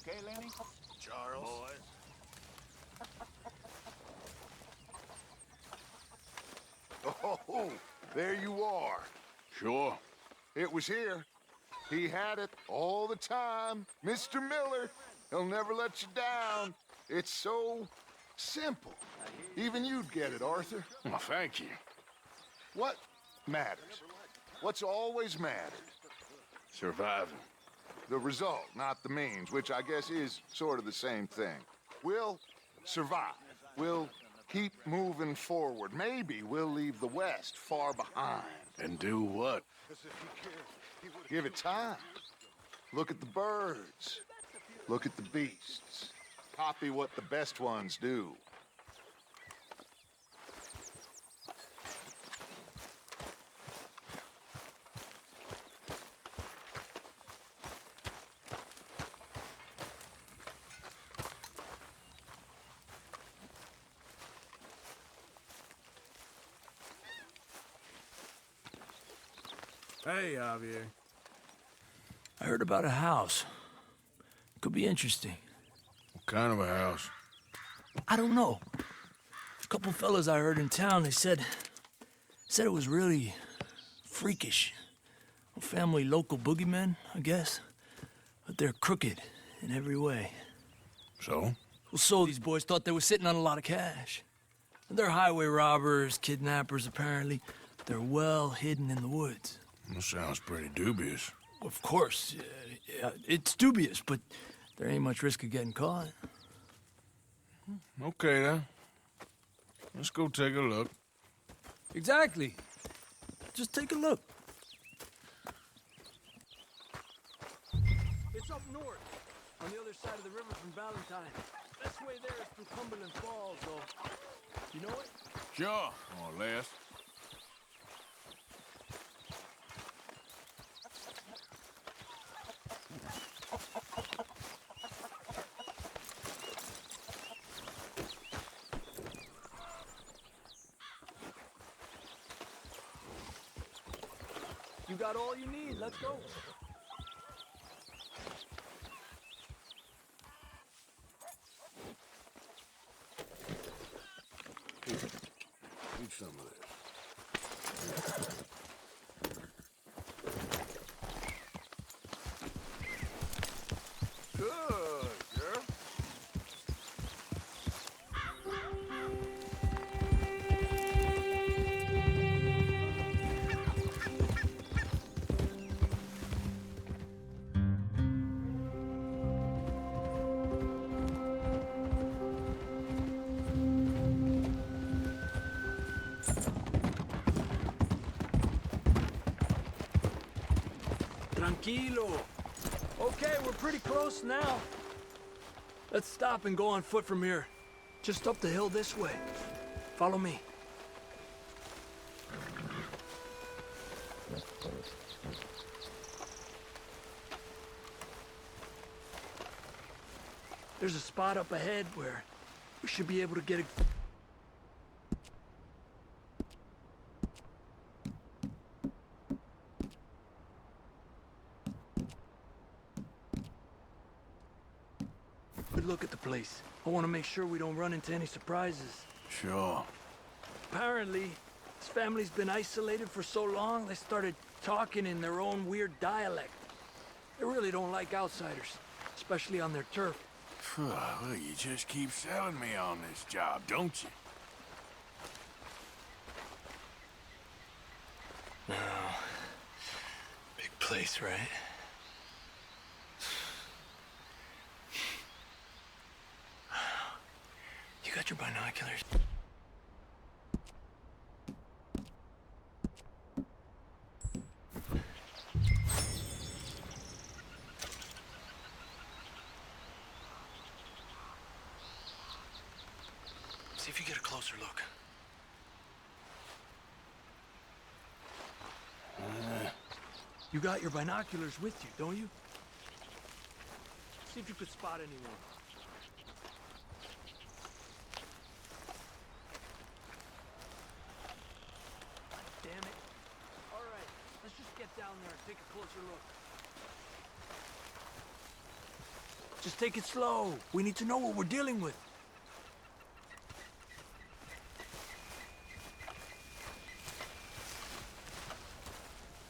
okay, Lenny? Charles. Boys. Oh, there you are. Sure. It was here. He had it all the time. Mr. Miller, he'll never let you down. It's so simple. Even you'd get it, Arthur. Well, thank you. What matters? What's always mattered? Surviving. The result, not the means, which I guess is sort of the same thing. We'll survive. We'll keep moving forward. Maybe we'll leave the West far behind. And do what? Give it time. Look at the birds. Look at the beasts. Copy what the best ones do. Hey, Javier. I heard about a house. Could be interesting. What kind of a house? I don't know. A couple fellas I heard in town, they said it was really freakish. A family local boogeymen, I guess. But they're crooked in every way. So? Well, so these boys thought they were sitting on a lot of cash. They're highway robbers, kidnappers, apparently. They're well hidden in the woods. That sounds pretty dubious. Of course, yeah, it's dubious, but there ain't much risk of getting caught. Okay, then. Let's go take a look. Exactly. Just take a look. It's up north, on the other side of the river from Valentine. Best way there is through Cumberland Falls, though. You know it? Sure, more or less. You got all you need. Let's go. Need some of this. Good, girl. Tranquilo. Okay, we're pretty close now. Let's stop and go on foot from here. Just up the hill this way. Follow me. There's a spot up ahead where we should be able to get a... good look at the place. I want to make sure we don't run into any surprises. Sure. Apparently, this family's been isolated for so long, they started talking in their own weird dialect. They really don't like outsiders, especially on their turf. Well, you just keep selling me on this job, don't you? Oh, big place, right? You got your binoculars? See if you get a closer look. You got your binoculars with you, don't you? See if you could spot anyone. Damn it. All right, let's just get down there and take a closer look. Just take it slow. We need to know what we're dealing with.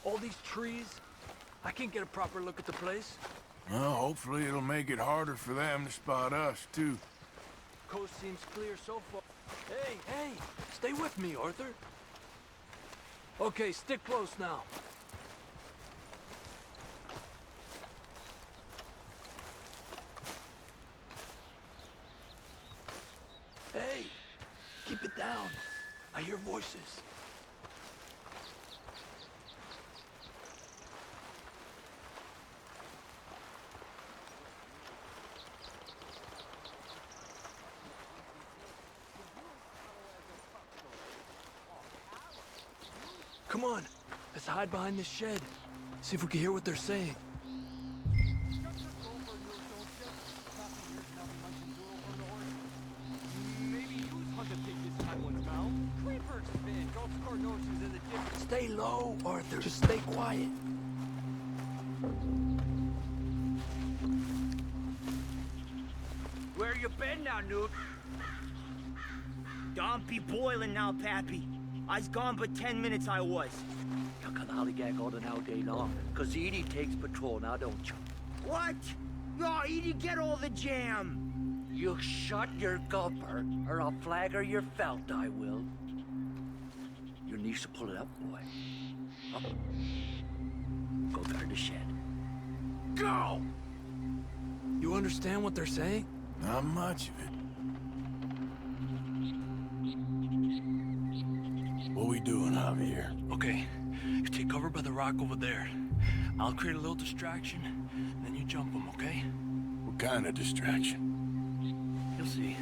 All these trees. I can't get a proper look at the place. Well, hopefully it'll make it harder for them to spot us, too. Coast seems clear so far. Hey, hey! Stay with me, Arthur. Okay, stick close now. Hey! Keep it down. I hear voices. Come on, let's hide behind this shed. See if we can hear what they're saying. Stay low, Arthur. Just stay quiet. Where you been now, Newt? Don't be boiling now, Pappy. I's gone but 10 minutes I was. You can hollygag all now day long, cause Edie takes patrol now, don't you? What? No, Edie, get all the jam. You shut your gulper, or I'll flagger your felt, I will. Your niece will pull it up, boy. Up. Go guard the shed. Go! You understand what they're saying? Not much of it. What we doing, Javier? Okay, you take cover by the rock over there. I'll create a little distraction, then you jump them, okay? What kind of distraction? You'll see.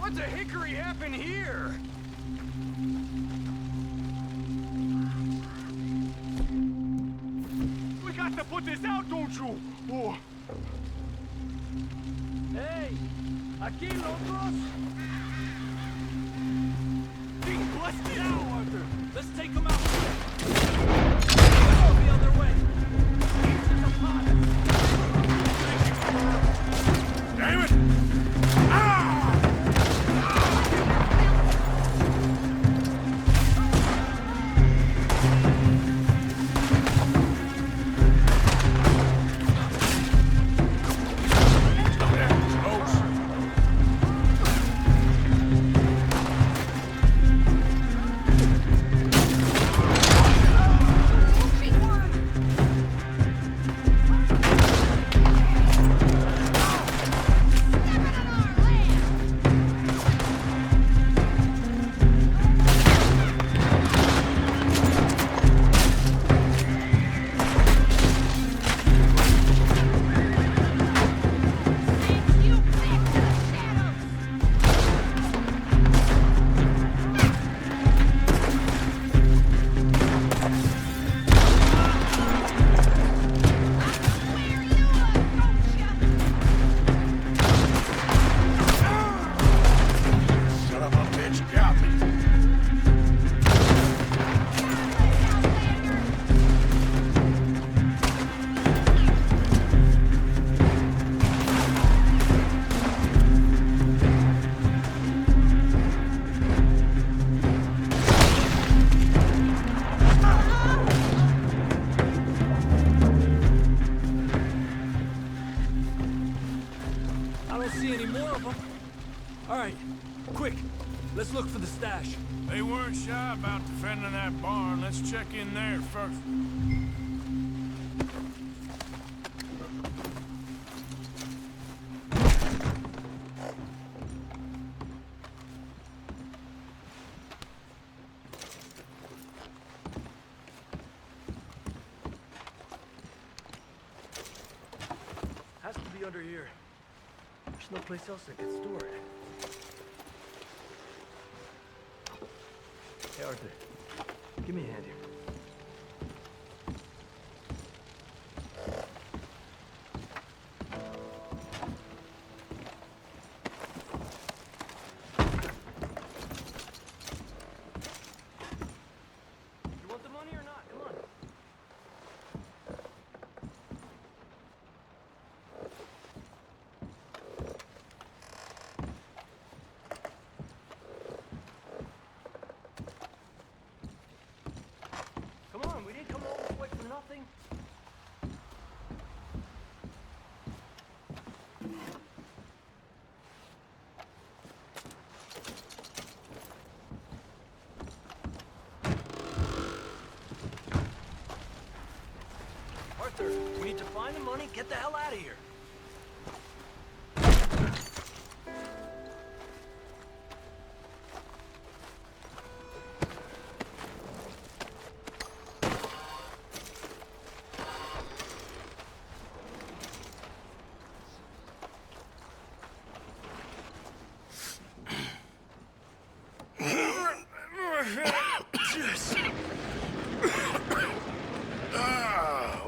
What the hickory happened here? We got to put this out, don't you? Oh. Hey! Aquí, locos! Being busted Now, out! Arthur! Let's take them out! Go the other way! Into the pot! Damn it! Ah! Let's look for the stash. They weren't shy about defending that barn. Let's check in there first. under here. There's no place else I could store it. Hey, Arthur. Give me a hand here. You want the money or not? Come on. Come on, we didn't come all this way for nothing. Arthur, we need to find the money, get the hell out of here.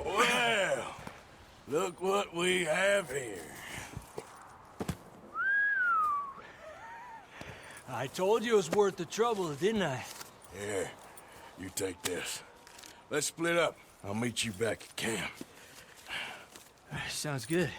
Well, look what we have here. I told you it was worth the trouble, didn't I? Here, you take this. Let's split up. I'll meet you back at camp. Sounds good.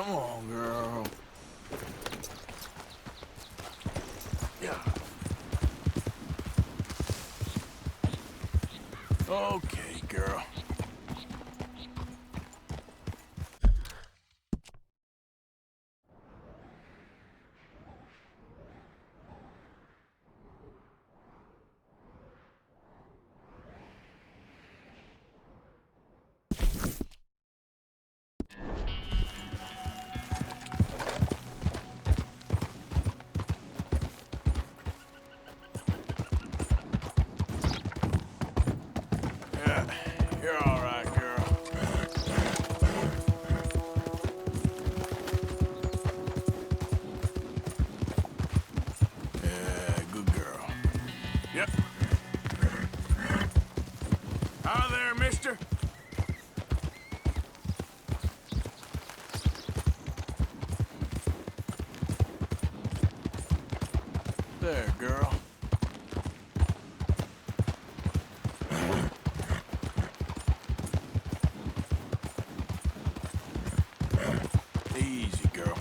Come on, girl. Yeah. Okay, girl. You're all right, girl. Yeah, good girl. Yep. Hi there, mister. There, girl. Easy, girl.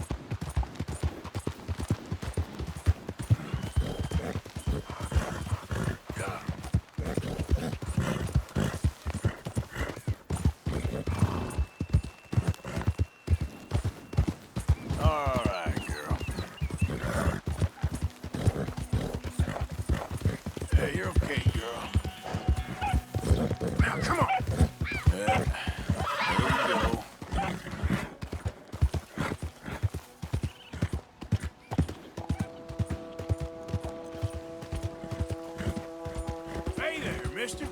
All right, girl. Hey, you're okay, girl. Now, come on. Yeah. There we go. Hey there, mister.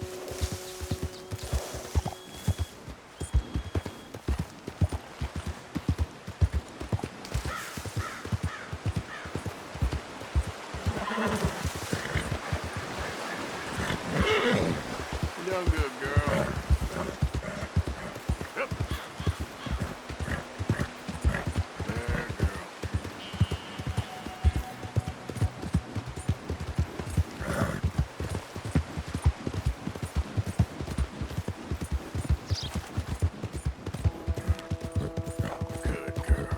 You done good, girl. Yep. There, girl. Good girl.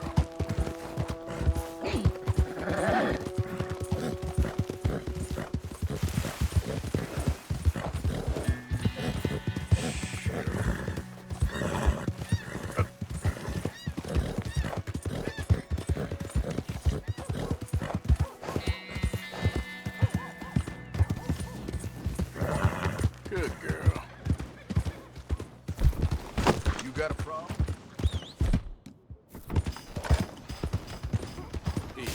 Good girl. You got a problem? Easy.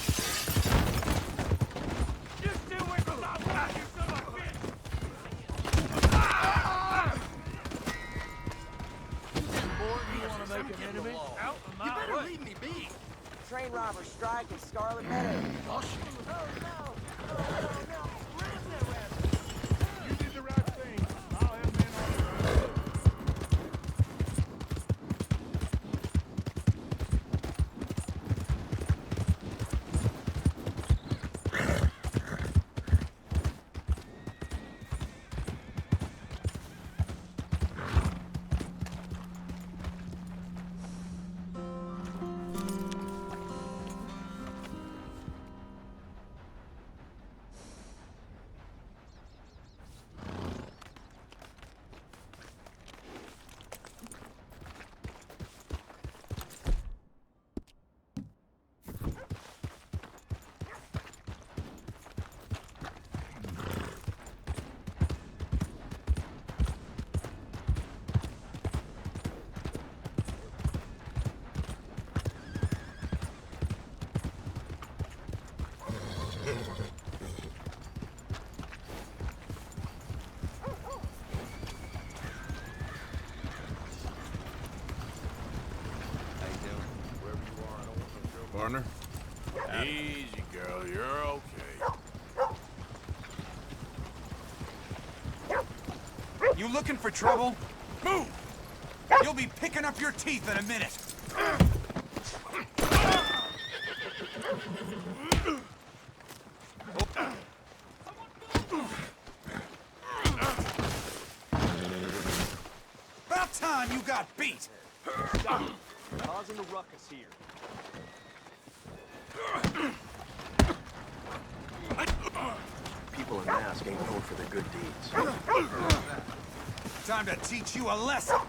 You stay away from that back, you son of a bitch! You want to make an enemy? Out of my You better way. leave me be. Train robber strike in Scarlet Meadow. Oh, shit. You did the right thing. I'll have men on the road. Partner? Easy, girl. You're okay. You looking for trouble? Move! You'll be picking up your teeth in a minute. About time you got beat. Causing a ruckus here. People in mask ain't known for their good deeds. Time to teach you a lesson.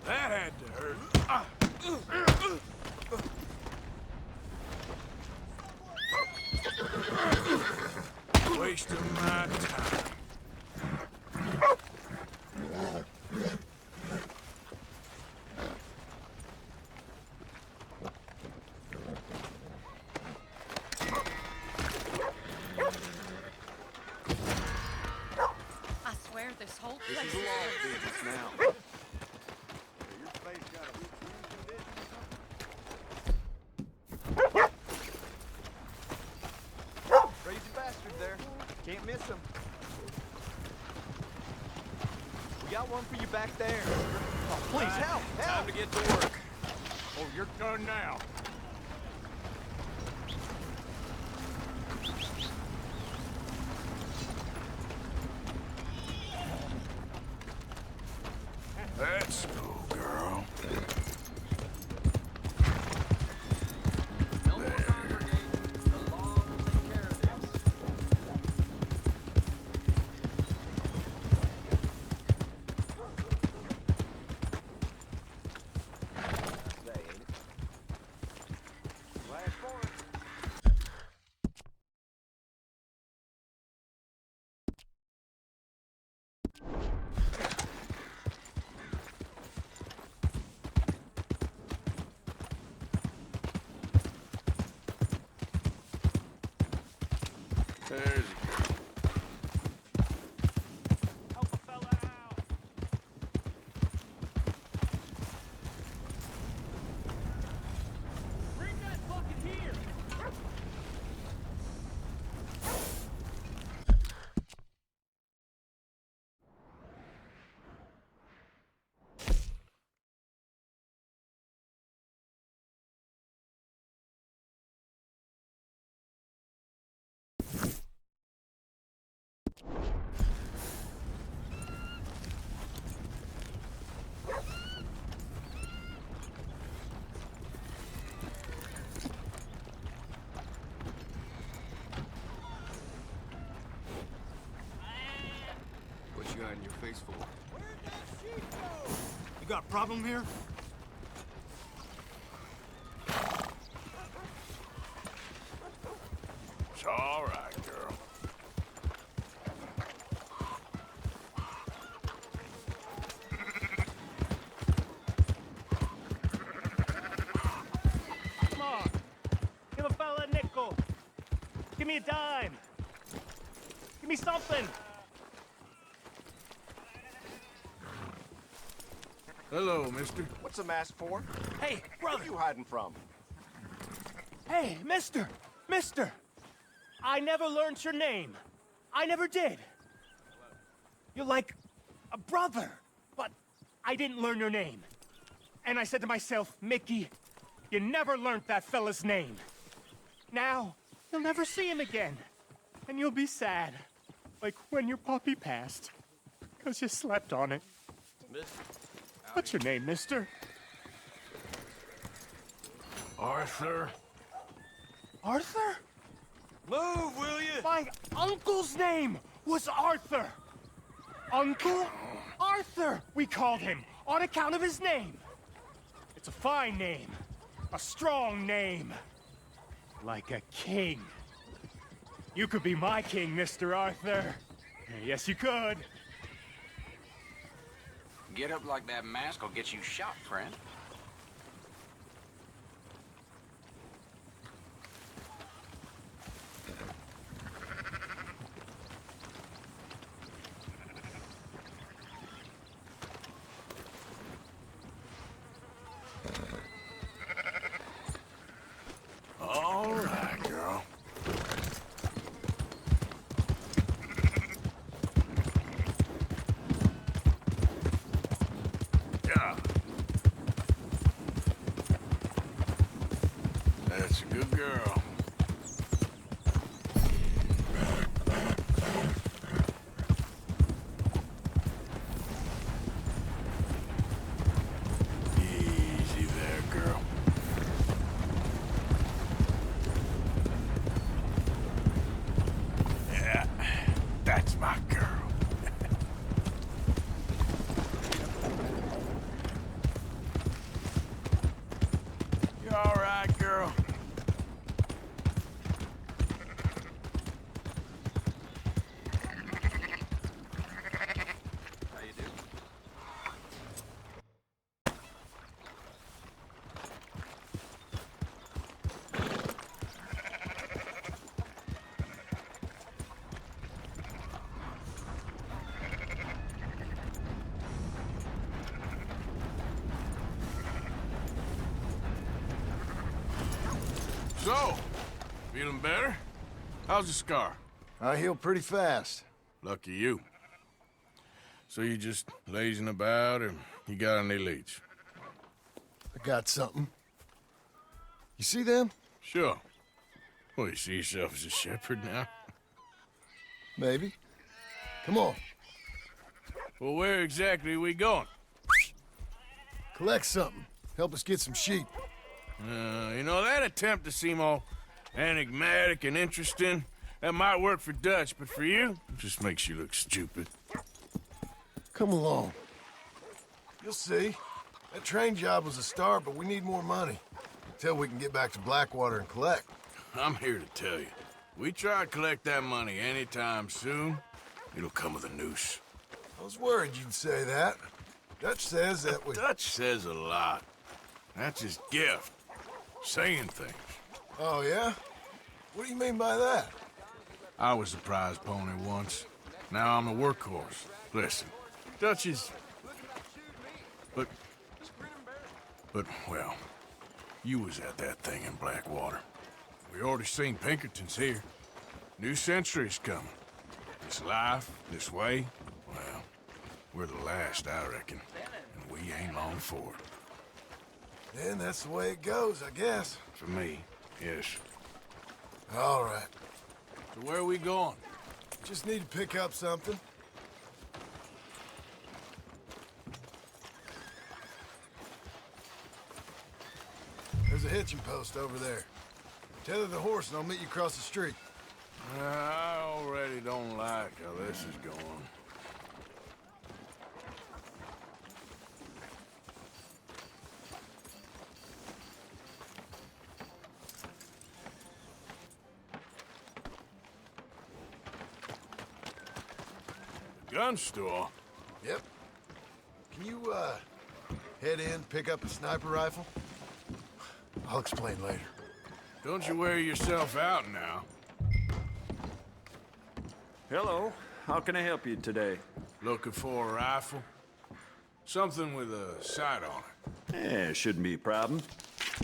That had to hurt. Wasting my time. I swear this whole This place is a law business now. Crazy bastard there. Can't miss him. We got one for you back there. Oh, please, help! Help! Time to get to work. Oh, you're done now. Let's go, girl. There's a girl. Help a fella out. Bring that bucket here. What you got in your face for? You got a problem here? It's all right, girl. Come on. Give a fella a nickel. Give me a dime. Give me something. Hello, mister. What's the mask for? Hey, Where brother. are you hiding from? Hey, mister. Mister. I never learned your name. I never did. You're like a brother, but I didn't learn your name. And I said to myself, Mickey, you never learned that fella's name. Now, you'll never see him again. And you'll be sad. Like when your puppy passed. 'Cause you slept on it. What's your name, mister? Arthur. Arthur? Move, will you? My uncle's name was Arthur. Uncle Arthur, we called him, on account of his name. It's a fine name, a strong name, like a king. You could be my king, Mr. Arthur. Yes, you could. Get up like that mask will get you shot, friend. All right, girl. Yeah. That's a good girl. So, feeling better? How's the scar? I heal pretty fast. Lucky you. So you just lazing about, or you got any leads? I got something. You see them? Sure. Well, you see yourself as a shepherd now? Maybe. Come on. Well, where exactly are we going? Collect something. Help us get some sheep. You know, that attempt to seem all enigmatic and interesting, that might work for Dutch, but for you, it just makes you look stupid. Come along. You'll see. That train job was a start, but we need more money. Until we can get back to Blackwater and collect. I'm here to tell you, we try to collect that money anytime soon, it'll come with a noose. I was worried you'd say that. Dutch says that we... Dutch says a lot. That's his gift. Saying things. Oh, yeah? What do you mean by that? I was a prize pony once. Now I'm a workhorse. Listen, Dutch is... But, well, you was at that thing in Blackwater. We already seen Pinkertons here. New century's coming. This life, this way, well, we're the last, I reckon. And we ain't long for it. Then that's the way it goes, I guess. For me, yes. All right. So where are we going? Just need to pick up something. There's a hitching post over there. Tether the horse and I'll meet you across the street. I already don't like how this is going. Gun store? Yep. Can you, head in, pick up a sniper rifle? I'll explain later. Don't you wear yourself out now. Hello. How can I help you today? Looking for a rifle? Something with a sight on it. Yeah, shouldn't be a problem.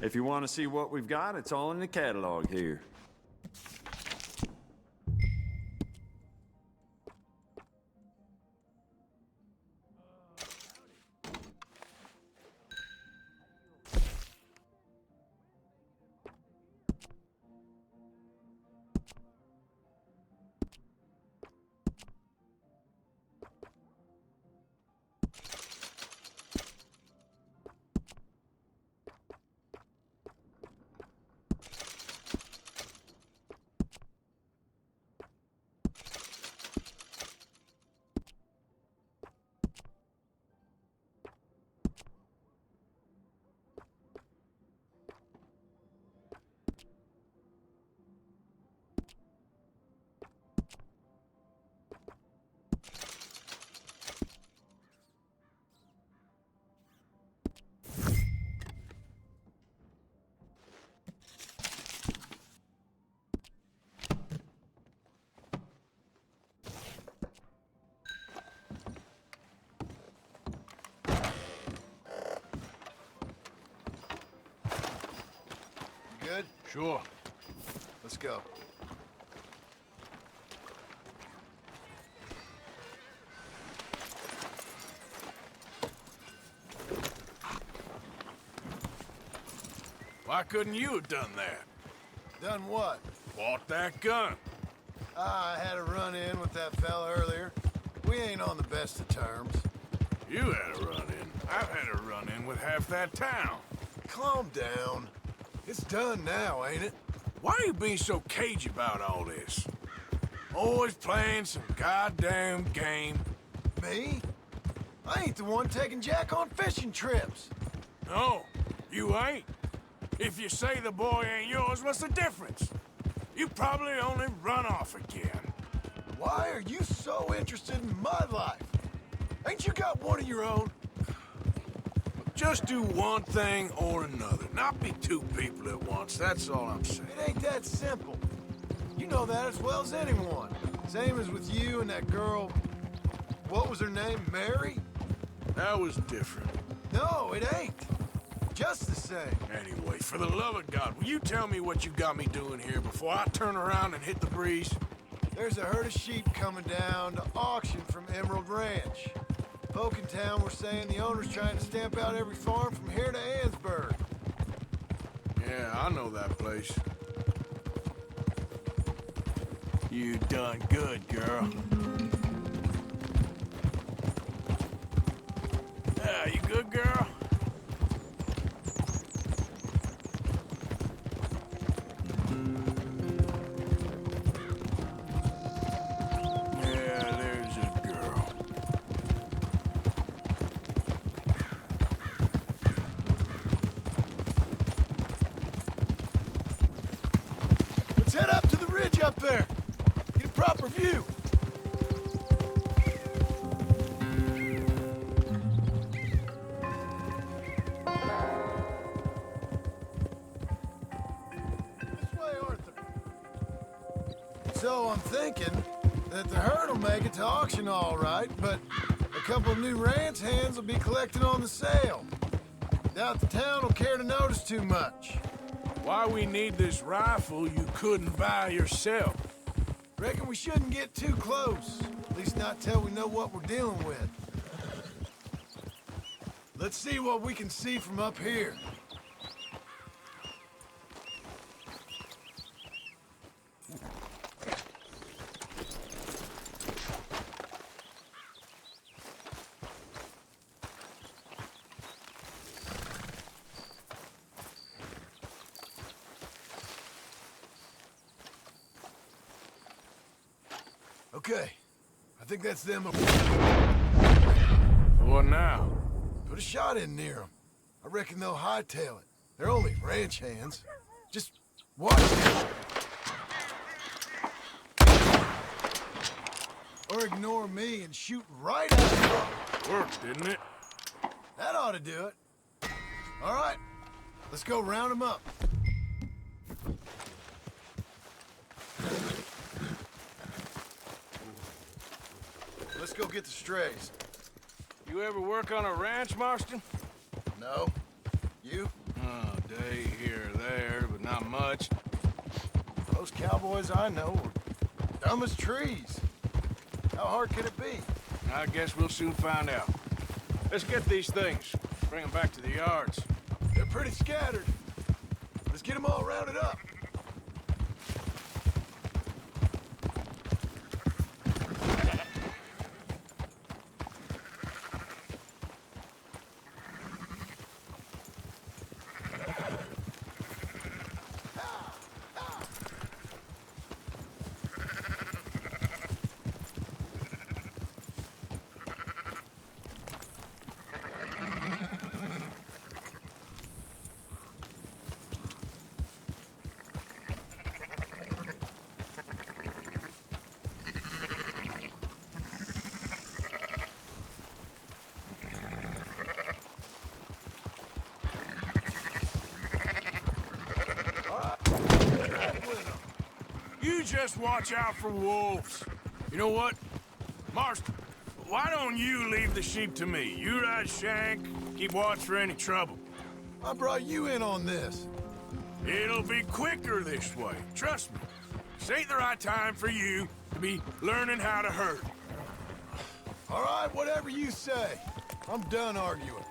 If you want to see what we've got, it's all in the catalog here. Good? Sure. Let's go. Why couldn't you have done that? Done what? Bought that gun. I had a run-in with that fella earlier. We ain't on the best of terms. You had a run-in. I've had a run-in with half that town. Calm down. It's done now, ain't it? Why are you being so cagey about all this? Always playing some goddamn game. Me? I ain't the one taking Jack on fishing trips. No, you ain't. If you say the boy ain't yours, what's the difference? You probably only run off again. Why are you so interested in my life? Ain't you got one of your own? Just do one thing or another. Not be two people at once, that's all I'm saying. It ain't that simple. You know that as well as anyone. Same as with you and that girl... What was her name? Mary? That was different. No, it ain't. Just the say? Anyway, for the love of God, will you tell me what you got me doing here before I turn around and hit the breeze? There's a herd of sheep coming down to auction from Emerald Ranch. Folk in town were saying the owner's trying to stamp out every farm from here to Ansburg. Yeah, I know that place. You done good, girl. Yeah, you good, girl? Yeah, there's a girl. Let's head up to the ridge up there. Get a proper view. This way, Arthur. So I'm thinking that the herd will make it to auction all right, but a couple of new ranch hands will be collecting on the sale. Doubt the town will care to notice too much. Why we need this rifle you couldn't buy yourself? Reckon we shouldn't get too close. At least not till we know what we're dealing with. Let's see what we can see from up here. Okay, I think that's them. What now? Put a shot in near them. I reckon they'll hightail it. They're only ranch hands. Just watch it. Or ignore me and shoot right at them. Worked, didn't it? That ought to do it. All right, let's go round them up. Let's go get the strays. You ever work on a ranch, Marston? No. You? Oh, day here or there, but not much. Those cowboys I know are dumb as trees. How hard could it be? I guess we'll soon find out. Let's get these things. Bring them back to the yards. They're pretty scattered. Let's get them all rounded up. You just watch out for wolves. You know what? Marston, why don't you leave the sheep to me? You ride Shank, keep watch for any trouble. I brought you in on this. It'll be quicker this way. Trust me. This ain't the right time for you to be learning how to herd. All right, whatever you say. I'm done arguing.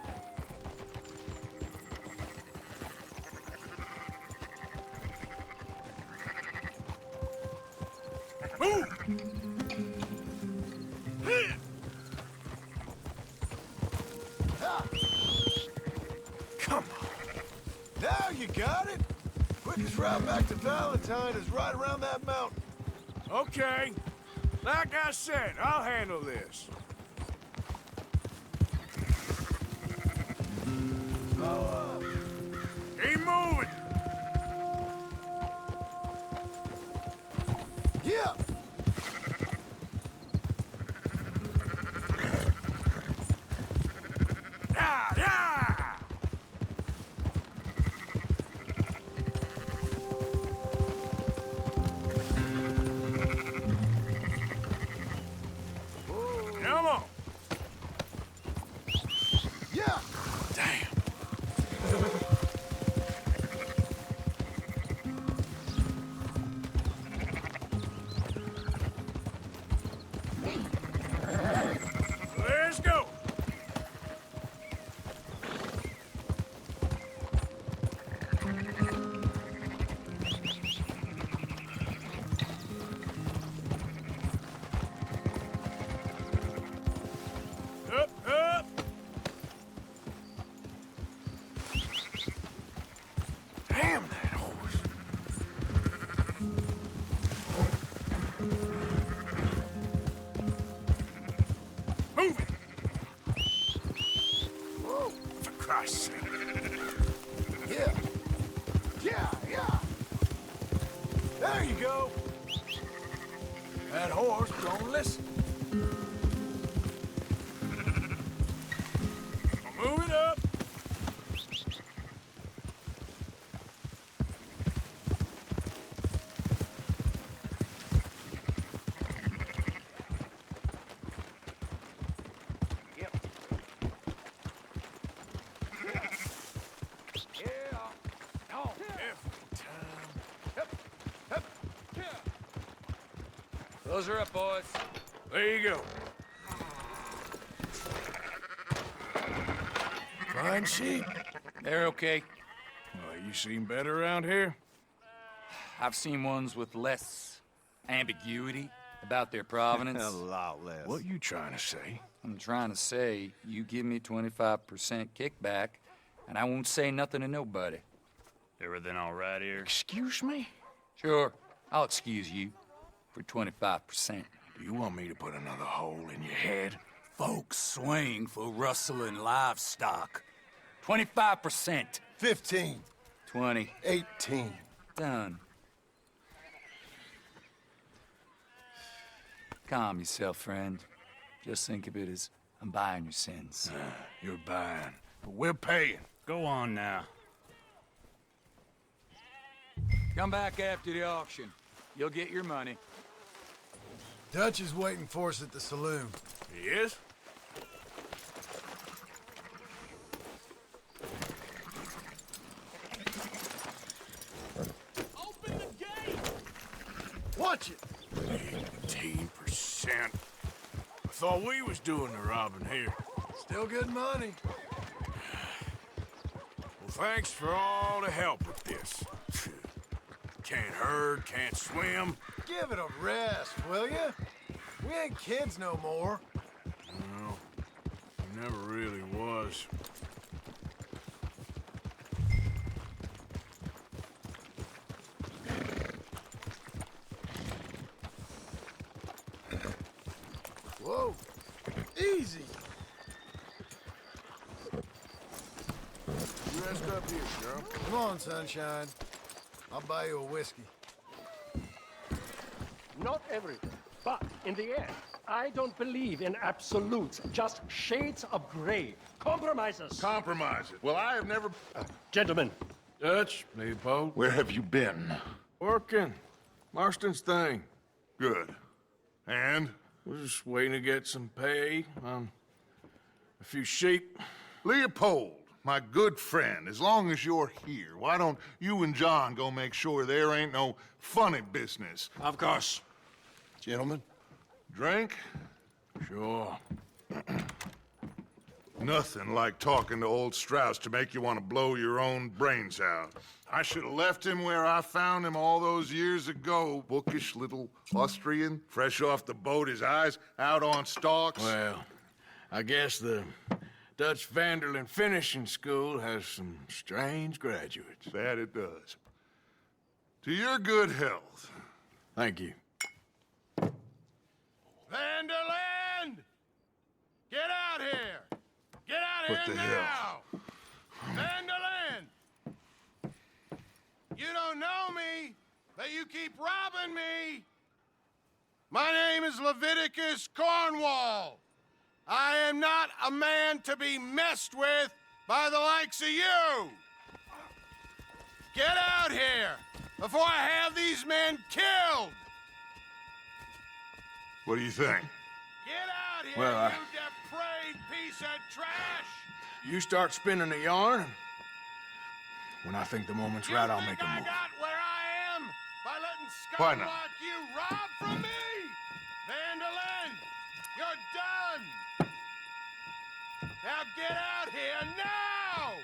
Move! Come on. Now you got it. Quickest route back to Valentine is right around that mountain. Okay. Like I said, I'll handle this. Keep moving. Yeah. There you go. That horse don't listen. Move it up. Those are up, boys. There you go. Fine sheep. They're okay. Well, you seen better around here? I've seen ones with less ambiguity about their provenance. A lot less. What you trying to say? I'm trying to say, you give me 25% kickback, and I won't say nothing to nobody. Everything all right here? Excuse me? Sure, I'll excuse you for 25%. Do you want me to put another hole in your head? Folks swing for rustling livestock. 25%. 15. 20. 18. Done. Calm yourself, friend. Just think of it as I'm buying your sins. You're buying, but we're paying. Go on now. Come back after the auction. You'll get your money. Dutch is waiting for us at the saloon. He is? Open the gate! Watch it! 18%. I thought we was doing the robbing here. Still good money. Well, thanks for all the help with this. Can't herd, can't swim. Give it a rest, will ya? We ain't kids no more. No, he never really was. Whoa, easy. You rest up here, girl. Come on, sunshine. I'll buy you a whiskey. Not everything, but in the end, I don't believe in absolutes, just shades of gray. Compromises. Compromises. Well, I have never... Gentlemen. Dutch, Leopold. Where have you been? Working. Marston's thing. Good. And? We're just waiting to get some pay on a few sheep. Leopold, my good friend, as long as you're here, why don't you and John go make sure there ain't no funny business? Of course. Gentlemen, drink? Sure. Nothing like talking to old Strauss to make you want to blow your own brains out. I should have left him where I found him all those years ago. Bookish little Austrian, fresh off the boat, his eyes out on stalks. Well, I guess the Dutch Vanderlyn Finishing School has some strange graduates. That it does. To your good health. Thank you. Vanderlyn! Get out here! Get out What here the now! hell? Vanderlyn! You don't know me, but you keep robbing me! My name is Leviticus Cornwall. I am not a man to be messed with by the likes of you! Get out here before I have these men killed! What do you think? Get out here, Well, you depraved piece of trash! You start spinning the yarn. When I think the moment's right, I'll make a I move. got where I am by letting Why scum not? like you rob from me! Vanderlyn, you're done! Now get out here now!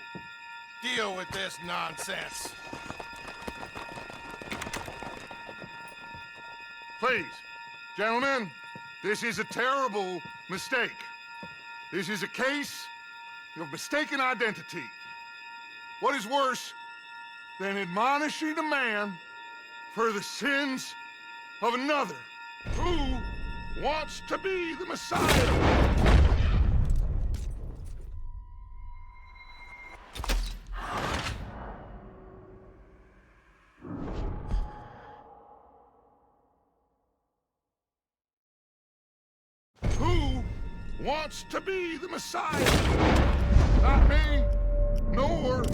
Deal with this nonsense. Please, gentlemen, this is a terrible mistake. This is a case of mistaken identity. What is worse than admonishing a man for the sins of another who wants to be the Messiah? wants to be the Messiah. Not me, nor...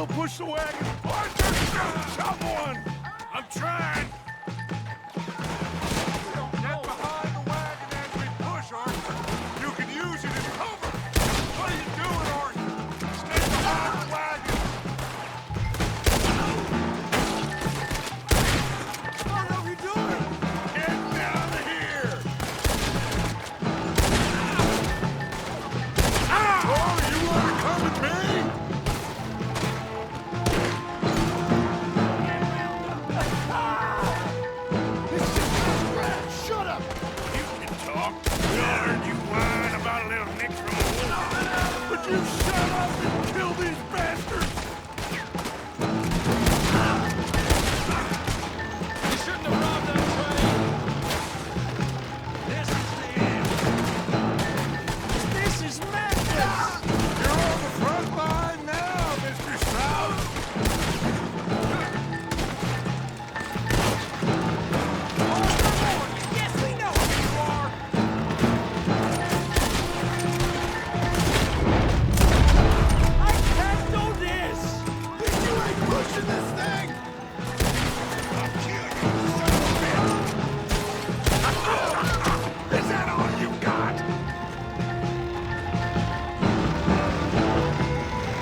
Push the wagon! Arthur, someone! I'm trying! Get behind the wagon as we push, Arthur! You can use it as cover! What are you doing, Arthur? Stay behind the wagon! What are we doing? Get down to here! Oh, you want to come with me? You shut up and kill these bastards! You shouldn't have robbed that train! This is the end! This is madness! You're on the front line now, Mr. Stroud! Yes, we know who you are! Pushing this thing! I'll kill you, son of a bitch! Is that all you got?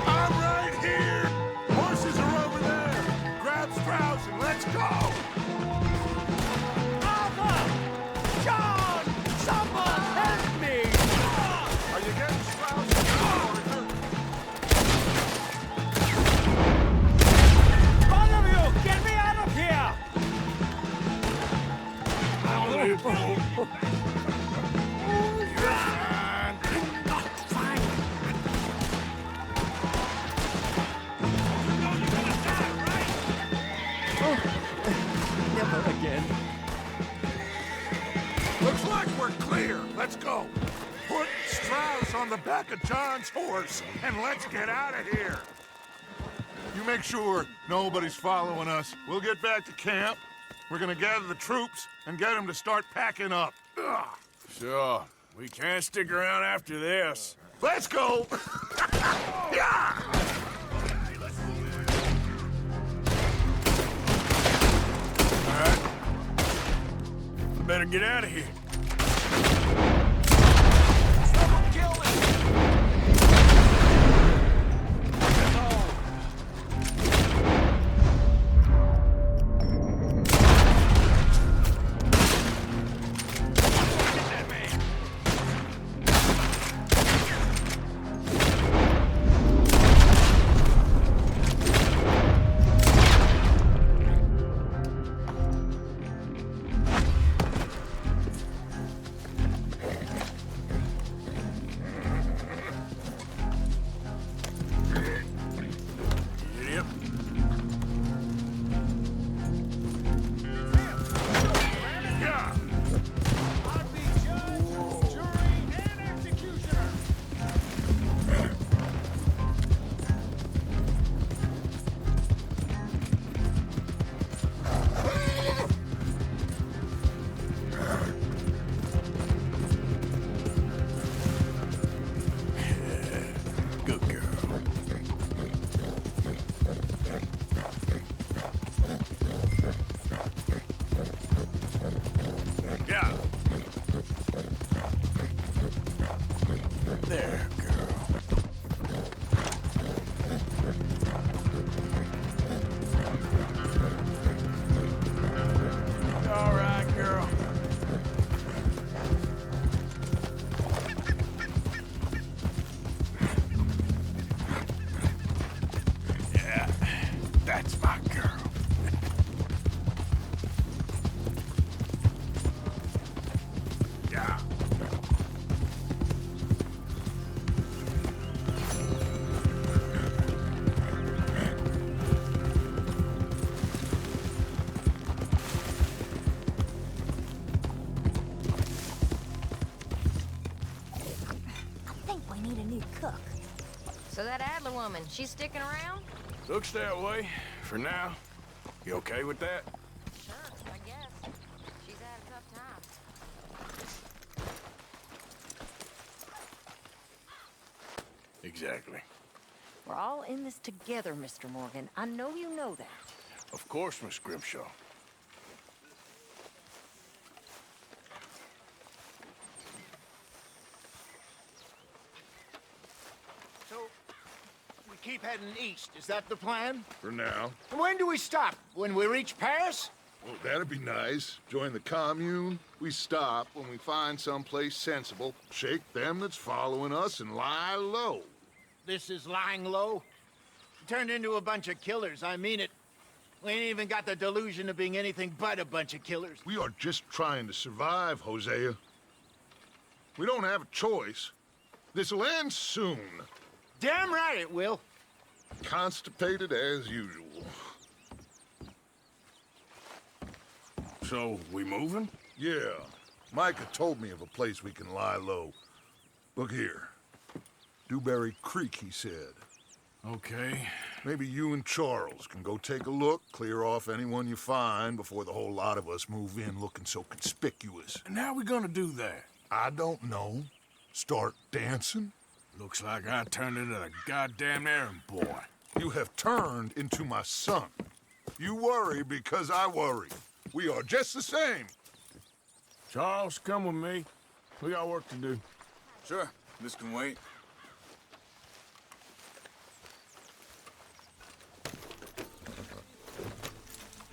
I'm right here! Horses are over there! Grab Strauss and let's go! Arthur! John! Someone help me! Are you getting Strauss? Get me out of here! Fine. Never again. Looks like we're clear. Let's go. Put Strauss on the back of John's horse and let's get out of here. You make sure nobody's following us. We'll get back to camp. We're gonna gather the troops and get them to start packing up. Ugh. Sure. We can't stick around after this. Let's go! Yeah! All right. We better get out of here. Someone kill me! That's my girl. Yeah. So that Adler woman, she's sticking around? Looks that way, for now. You okay with that? Sure, I guess. She's had a tough time. Exactly. We're all in this together, Mr. Morgan. I know you know that. Of course, Miss Grimshaw. Keep heading east. Is that the plan? For now. And when do we stop? When we reach Paris? Well, that'd be nice. Join the commune. We stop when we find someplace sensible, shake them that's following us, and lie low. This is lying low? Turned into a bunch of killers, I mean it. We ain't even got the delusion of being anything but a bunch of killers. We are just trying to survive, Hosea. We don't have a choice. This'll end soon. Damn right it will. Constipated as usual. So, we moving? Yeah. Micah told me of a place we can lie low. Look here. Dewberry Creek, he said. Okay. Maybe you and Charles can go take a look, clear off anyone you find before the whole lot of us move in looking so conspicuous. And how we gonna do that? I don't know. Start dancing? Looks like I turned into the goddamn errand boy. You have turned into my son. You worry because I worry. We are just the same. Charles, come with me. We got work to do. Sure. This can wait.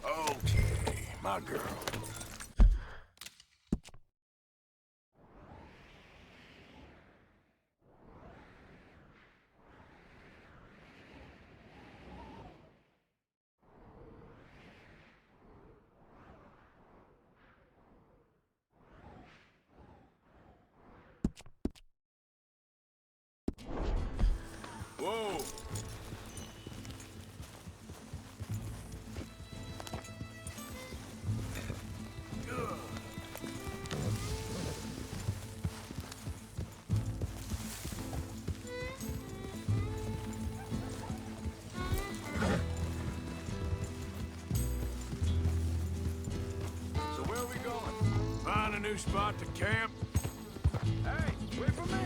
Okay, my girl. Whoa! So where are we going? Find a new spot to camp. Hey, wait for me.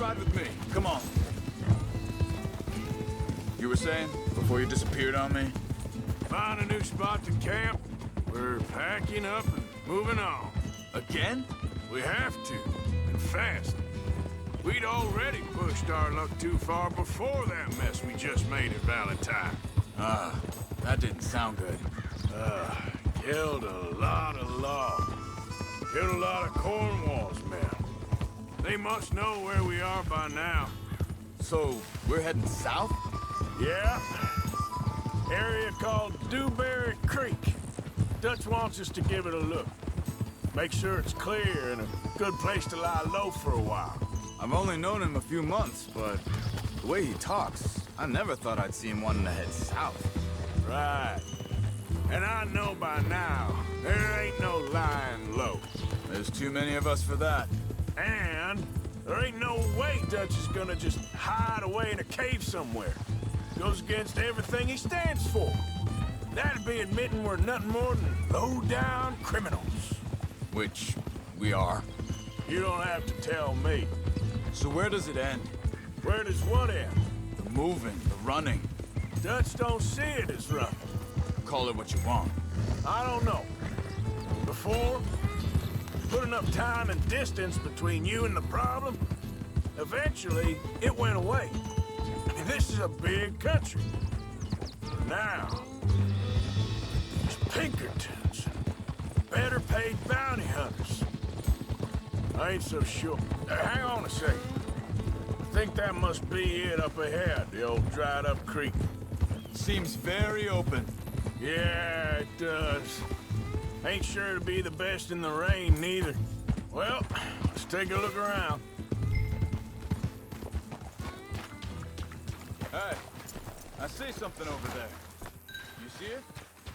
Ride with me. Come on. You were saying, before you disappeared on me? Find a new spot to camp. We're packing up and moving on. Again? We have to, and fast. We'd already pushed our luck too far before that mess we just made at Valentine. Ah, that didn't sound good. Killed a lot of logs. Killed a lot of Cornwall's men. They must know where we are by now. So, we're heading south? Yeah. Area called Dewberry Creek. Dutch wants us to give it a look. Make sure it's clear and a good place to lie low for a while. I've only known him a few months, but the way he talks, I never thought I'd see him wanting to head south. Right. And I know by now, there ain't no lying low. There's too many of us for that. And there ain't no way Dutch is gonna just hide away in a cave somewhere. Goes against everything he stands for. That'd be admitting we're nothing more than low-down criminals. Which we are. You don't have to tell me. So where does it end? Where does what end? The moving, the running. Dutch don't see it as running. Call it what you want. I don't know. Before, put enough time and distance between you and the problem, eventually it went away. I mean, this is a big country. Now, there's Pinkertons. Better paid bounty hunters. I ain't so sure. Hang on a second. I think that must be it up ahead, the old dried-up creek. Seems very open. Yeah, it does. Ain't sure to be the best in the rain, neither. Well, let's take a look around. Hey, I see something over there. You see it?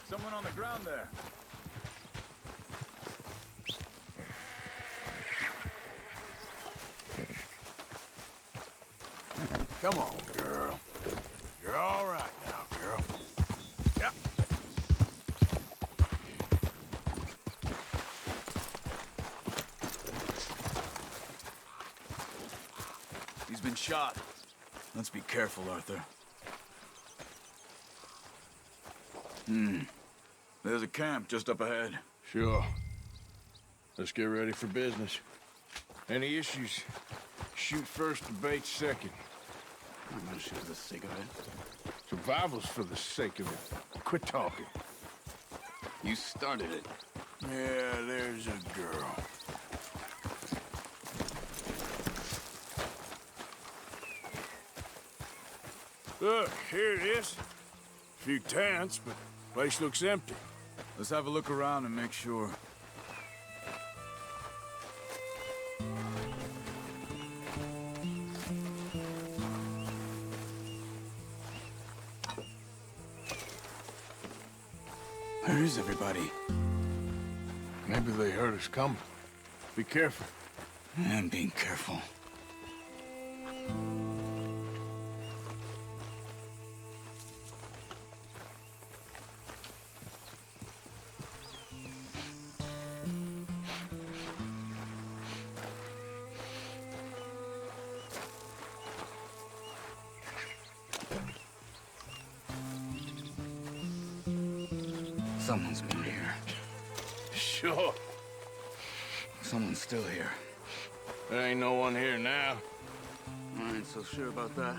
Someone on the ground there. Come on, girl. You're all right now, girl. Yep. He's been shot. Let's be careful, Arthur. There's a camp just up ahead. Sure. Let's get ready for business. Any issues? Shoot first, debate second. I'm gonna shoot for the sake of it. Survival's for the sake of it. Quit talking. You started it. Yeah, there's a girl. Look, here it is. A few tents, but the place looks empty. Let's have a look around and make sure. Where is everybody? Maybe they heard us coming. Be careful. I'm being careful. Someone's been here. Sure. Someone's still here. There ain't no one here now. I ain't so sure about that.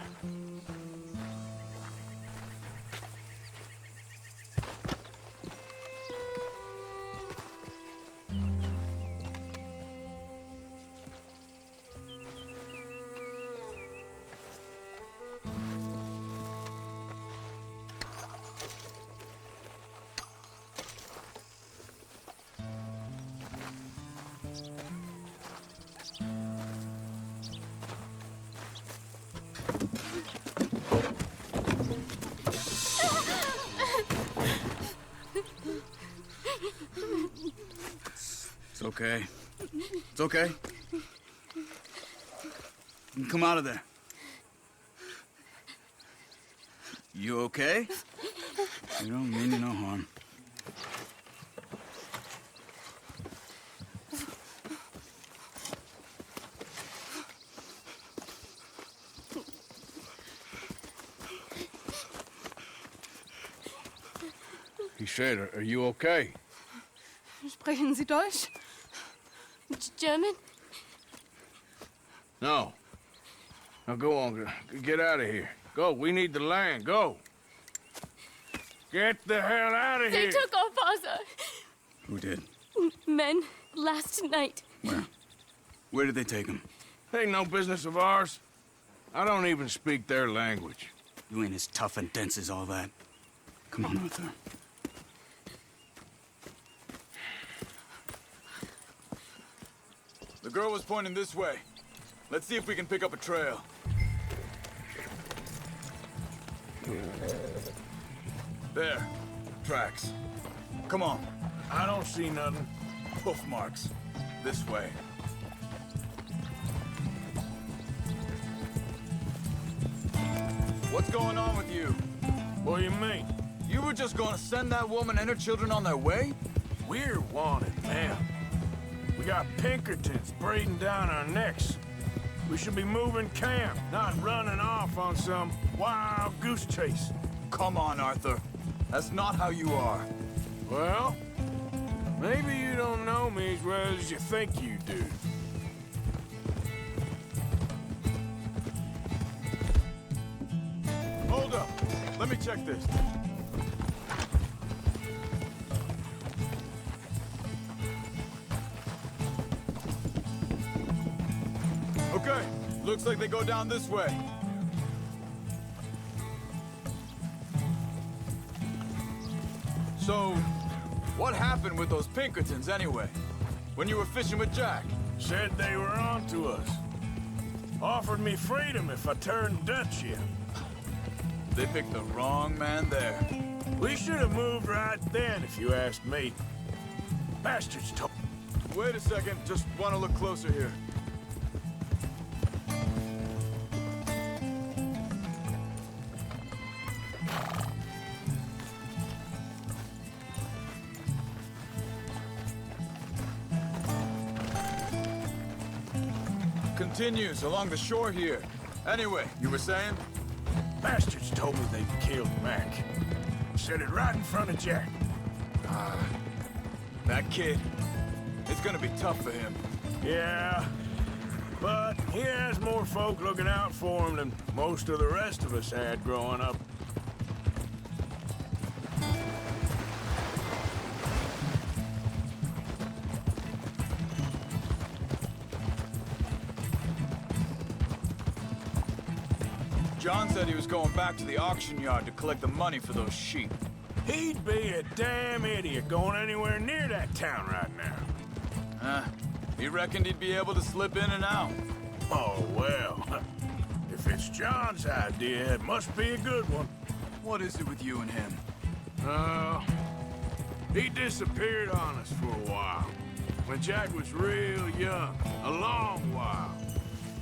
It's okay. It's okay. You can come out of there. You okay? You don't mean you no harm. He said, are you okay? Sprechen Sie Deutsch? German? No. Now go on, get out of here. Go, we need the land, go. Get the hell out of here! They took our father. Who did? Men, last night. Where? Where did they take him? Ain't no business of ours. I don't even speak their language. You ain't as tough and dense as all that. Come on, Arthur. The girl was pointing this way. Let's see if we can pick up a trail. There. Tracks. Come on. I don't see nothing. Hoof marks. This way. What's going on with you? What do you mean? You were just gonna send that woman and her children on their way? We're wanted, man. We got Pinkertons breathing down our necks. We should be moving camp, not running off on some wild goose chase. Come on, Arthur. That's not how you are. Well, maybe you don't know me as well as you think you do. Hold up. Let me check this. Okay, looks like they go down this way. So, what happened with those Pinkertons anyway? When you were fishing with Jack? Said they were on to us. Offered me freedom if I turned Dutch in. They picked the wrong man there. We should have moved right then, if you asked me. Bastards told... Wait a second, just want to look closer here. Continues along the shore here. Anyway, you were saying? Bastards told me they killed Mac. Said it right in front of Jack. That kid. It's gonna be tough for him. Yeah, but he has more folk looking out for him than most of the rest of us had growing up. John said he was going back to the auction yard to collect the money for those sheep. He'd be a damn idiot going anywhere near that town right now. He reckoned he'd be able to slip in and out. Oh, well. If it's John's idea, it must be a good one. What is it with you and him? He disappeared on us for a while. When Jack was real young. A long while.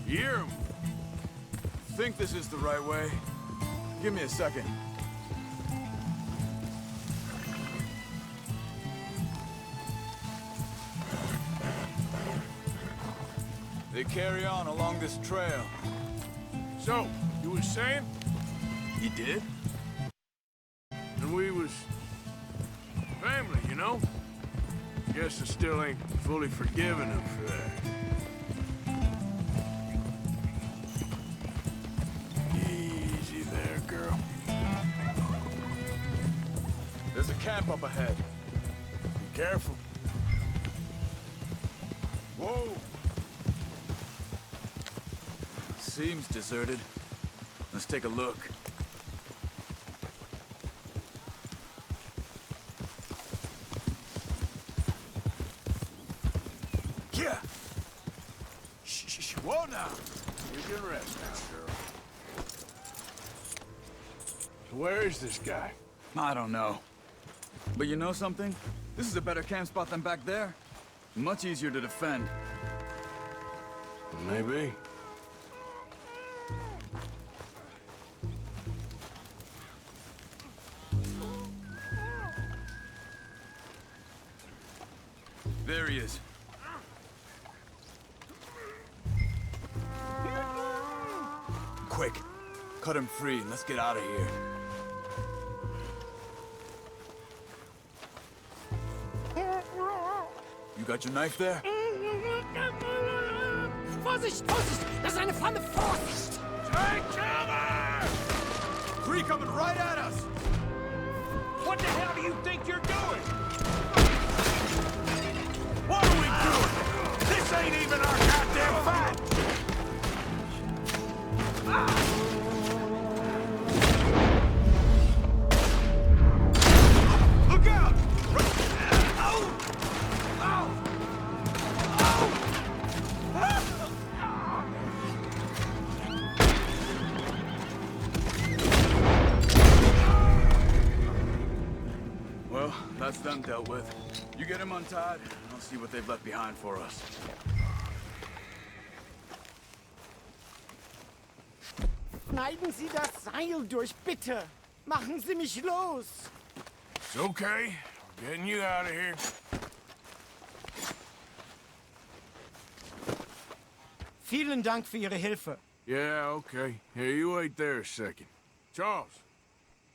Year. Think this is the right way? Give me a second. They carry on along this trail. So, you was saying? He did? And we was... family, you know? Guess I still ain't fully forgiven him for that. Easy there, girl. There's a camp up ahead. Be careful. Whoa! Seems deserted. Let's take a look. Yeah. Shh. Whoa now. You can rest now, girl. So where is this guy? I don't know. But you know something? This is a better camp spot than back there. Much easier to defend. Maybe. There he is. Quick, cut him free and let's get out of here. You got your knife there? Vorsicht, Vorsicht! Das ist eine Pfanne! Vorsicht! Take cover! Three coming right at us! What the hell do you think you're doing? What are we doing? This ain't even our goddamn fight! Look out! Well, that's them dealt with. You get him untied, and I'll see what they've left behind for us. Schneiden Sie das Seil durch, bitte! Machen Sie mich los! It's okay. We're getting you out of here. Vielen Dank für Ihre Hilfe. Yeah, okay. Here, you wait there a second. Charles,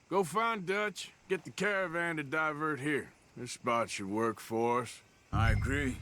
go find Dutch. Get the caravan to divert here. This spot should work for us. I agree.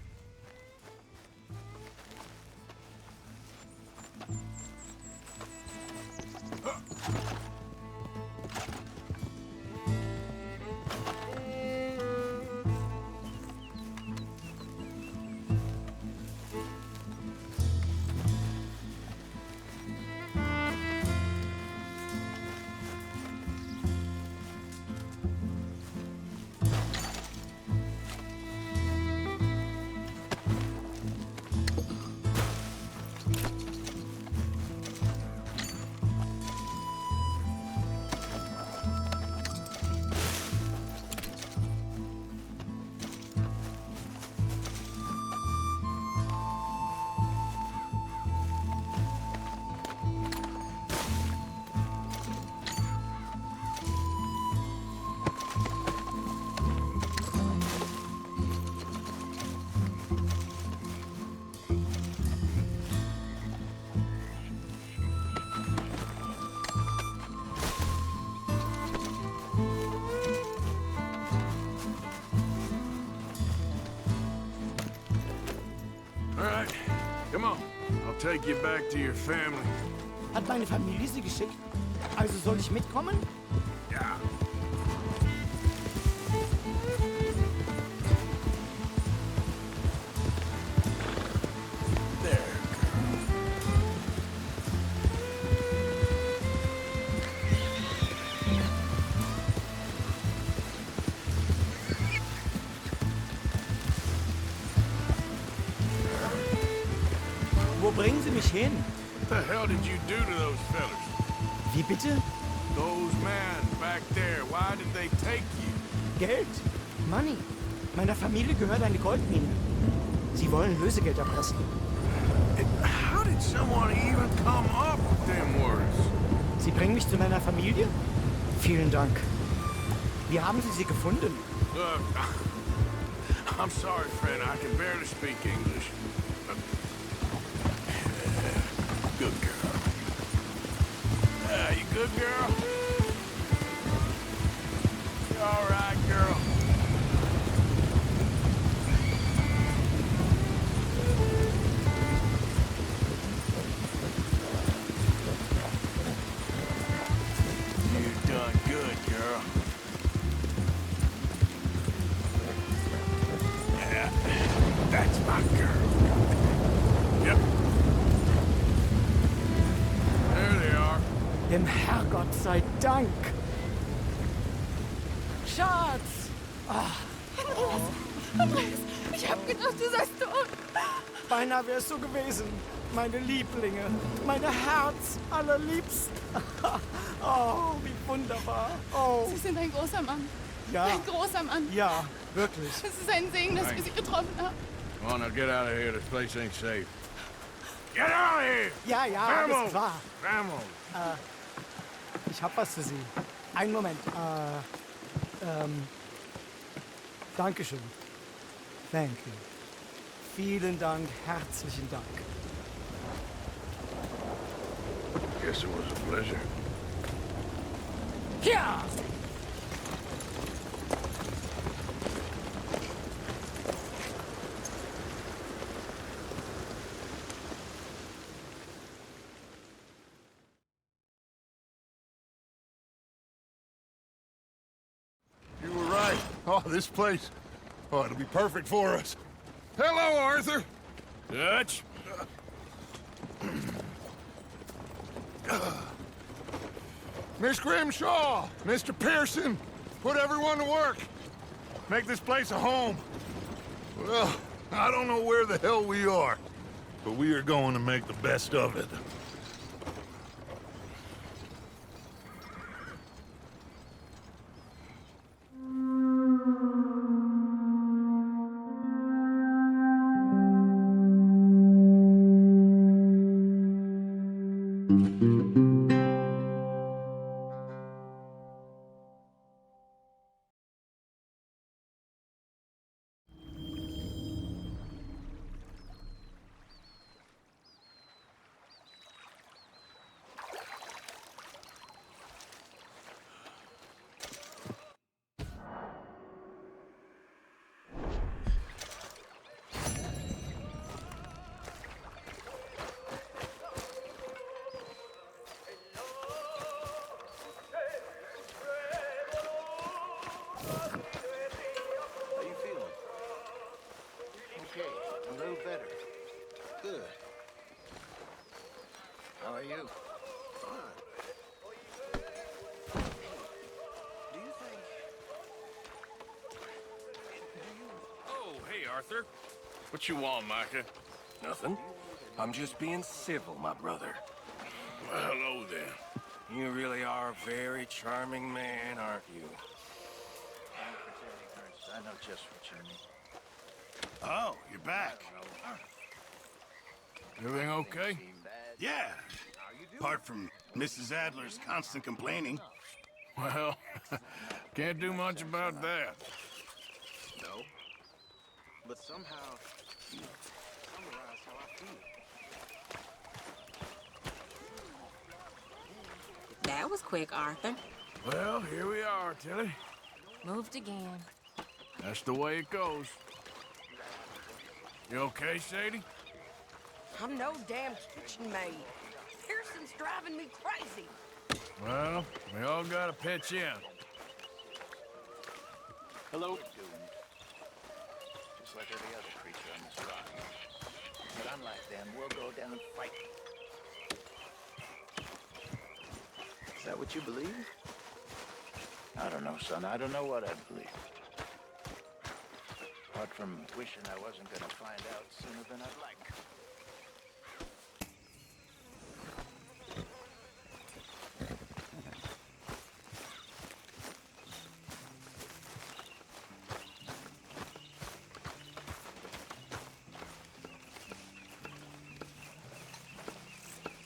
All right, come on. I'll take you back to your family. Hat meine Familie sie geschickt? Also soll ich mitkommen? Ja. Wo bringen Sie mich hin? What the hell did you do to those fellas? Wie bitte? Those men back there, why did they take you? Geld. Money. Meiner Familie gehört eine Goldmine. Sie wollen Lösegeld erpressen. How did someone even come up with them words? Sie bringen mich zu meiner Familie? Vielen Dank. Wie haben Sie sie gefunden? Look, I'm sorry, friend. I can barely speak English. Good girl. You good, girl? You all right, girl? You done good, girl. Yeah, that's my girl. Yep. There they are. Dem Herrgott sei Dank. Schatz! Andreas, ich hab gedacht, du seist tot. Beinahe wärst du gewesen. Meine Lieblinge. Meine Herz allerliebsten. Oh, wie wunderbar. Oh. Sie sind ein großer Mann. Ja. Ein großer Mann. Ja, wirklich. Es ist ein Segen, dass wir Sie getroffen haben. Come on, now get out of here. This place ain't safe. Get out of here! Ja, ja, Vamos! alles klar. Vamos! Ich hab was für Sie. Einen Moment. Dankeschön. Thank you. Vielen Dank, herzlichen Dank. Guess it was a pleasure. Ja! You were right. Oh, this place. Oh, it'll be perfect for us. Hello, Arthur. Dutch? Miss Grimshaw, Mr. Pearson, put everyone to work. Make this place a home. Well, I don't know where the hell we are, but we are going to make the best of it. A little better. Good. How are you? Fine. Do you think... Oh, hey, Arthur. What you want, Micah? Nothing. I'm just being civil, my brother. Well, hello then. You really are a very charming man, aren't you? I know just what you mean. Oh, you're back. Everything okay? Yeah. Apart from Mrs. Adler's constant complaining. Well, can't do much about that. No. But somehow, you summarize how I feel. That was quick, Arthur. Well, here we are, Tilly. Moved again. That's the way it goes. You okay, Sadie? I'm no damn kitchen maid. Pearson's driving me crazy. Well, we all gotta pitch in. Hello. Just like every other creature on this rock. But unlike them, we'll go down and fight. Is that what you believe? I don't know, son. I don't know what I believe. Apart from wishing I wasn't gonna find out sooner than I'd like.